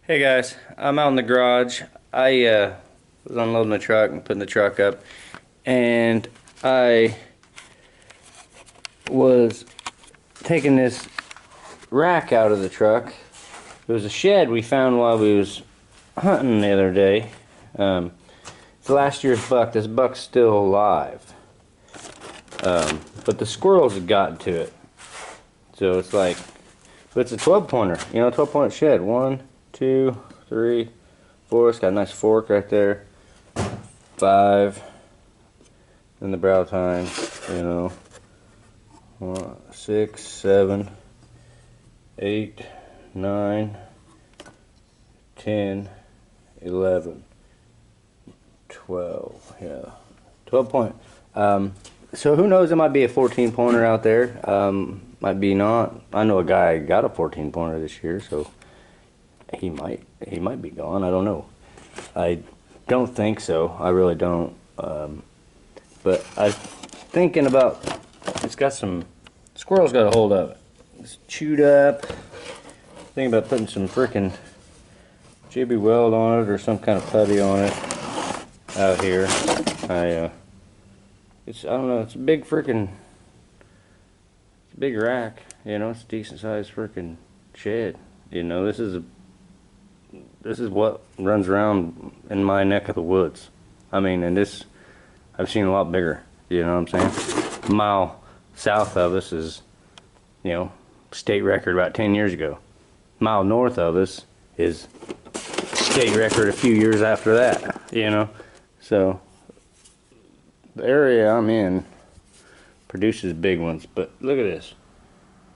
Hey guys, I'm out in the garage. I was unloading the truck and putting the truck up, and I was taking this rack out of the truck. It was a shed we found while we was hunting the other day. It's last year's buck. This buck's still alive, but the squirrels had gotten to it. So it's like, but it's a 12-pointer, 12-point shed. 1, 2, 3, 4. It's got a nice fork right there. 5 in the brow tine, 6, 7, 8, 9, 10, 11, 12. Yeah, 12 point. So who knows? It might be a 14-pointer out there. Might be not. I know a guy got a 14-pointer this year, so he might be gone. I don't know. I don't think so. I really don't. But I'm thinking about, it's got some squirrels got a hold of it. It's chewed up. Thinking about putting some freaking JB Weld on it or some kind of putty on it out here. I don't know. It's a big freaking. It's a big rack. It's a decent sized freaking shed. This is what runs around in my neck of the woods. I mean, and this, I've seen a lot bigger, you know what I'm saying? A mile south of us is, state record about 10 years ago. A mile north of us is state record a few years after that, So, the area I'm in produces big ones, but look at this.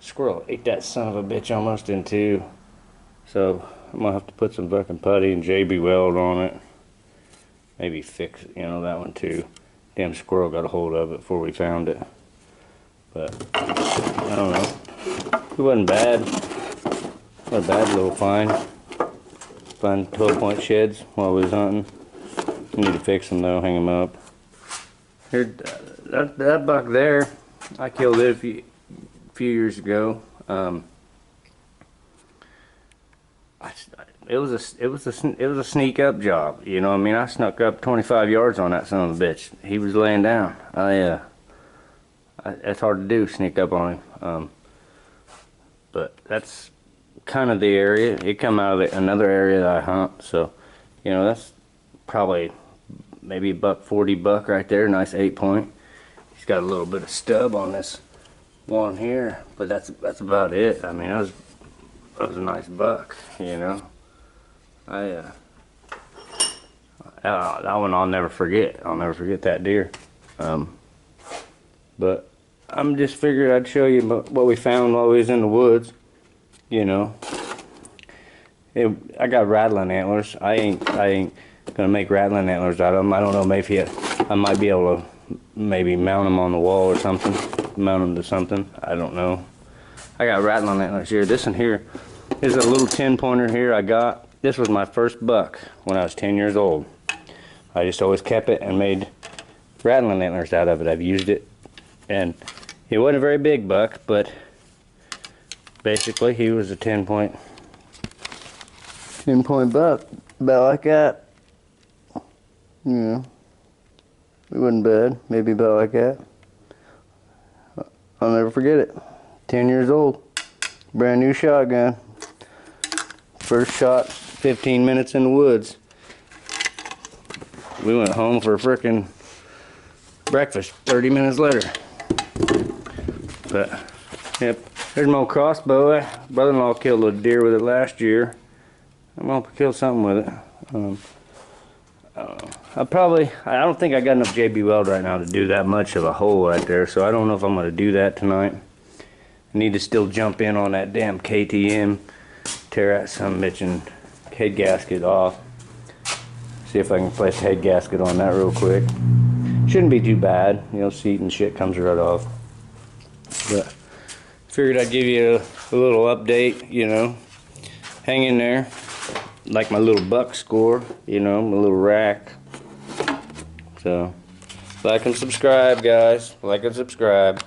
Squirrel ate that son of a bitch almost in two. So, I'm gonna have to put some fucking putty and JB Weld on it. Maybe fix, that one too. Damn squirrel got a hold of it before we found it. But I don't know. It wasn't bad. Not a bad little find. Find 12-point sheds while we was hunting. We need to fix them though. Hang them up. Here, that buck there, I killed it a few years ago. It was a sneak up job, I snuck up 25 yards on that son of a bitch. He was laying down. It's hard to do, sneak up on him. But that's kind of the area. It come out of another area that I hunt, so that's probably maybe a $140 buck right there. Nice 8-point. He's got a little bit of stub on this one here, but that's about it. I mean, that was a nice buck, that one I'll never forget. I'll never forget that deer. But I'm just figured I'd show you what we found while we was in the woods. I got rattling antlers. I ain't gonna make rattling antlers out of them. I don't know, maybe I might be able to maybe mount them on the wall or something. Mount them to something. I don't know. I got rattling antlers here. This one here is a little 10-pointer here I got. This was my first buck when I was 10 years old. I just always kept it and made rattling antlers out of it. I've used it, and he wasn't a very big buck, but basically he was a 10-point buck, about like that. It wasn't bad. Maybe about like that. I'll never forget it. 10 years old, brand new shotgun. First shot, 15 minutes in the woods. We went home for frickin' breakfast 30 minutes later. But, yep, there's my old crossbow. Brother-in-law killed a deer with it last year. I'm gonna kill something with it. I don't think I got enough JB Weld right now to do that much of a hole right there, so I don't know if I'm gonna do that tonight. I need to still jump in on that damn KTM, tear that some bitchin' head gasket off. See if I can place a head gasket on that real quick. Shouldn't be too bad, seat and shit comes right off. But figured I'd give you a little update, hang in there. Like my little buck score, my little rack. So, like and subscribe, guys. Like and subscribe.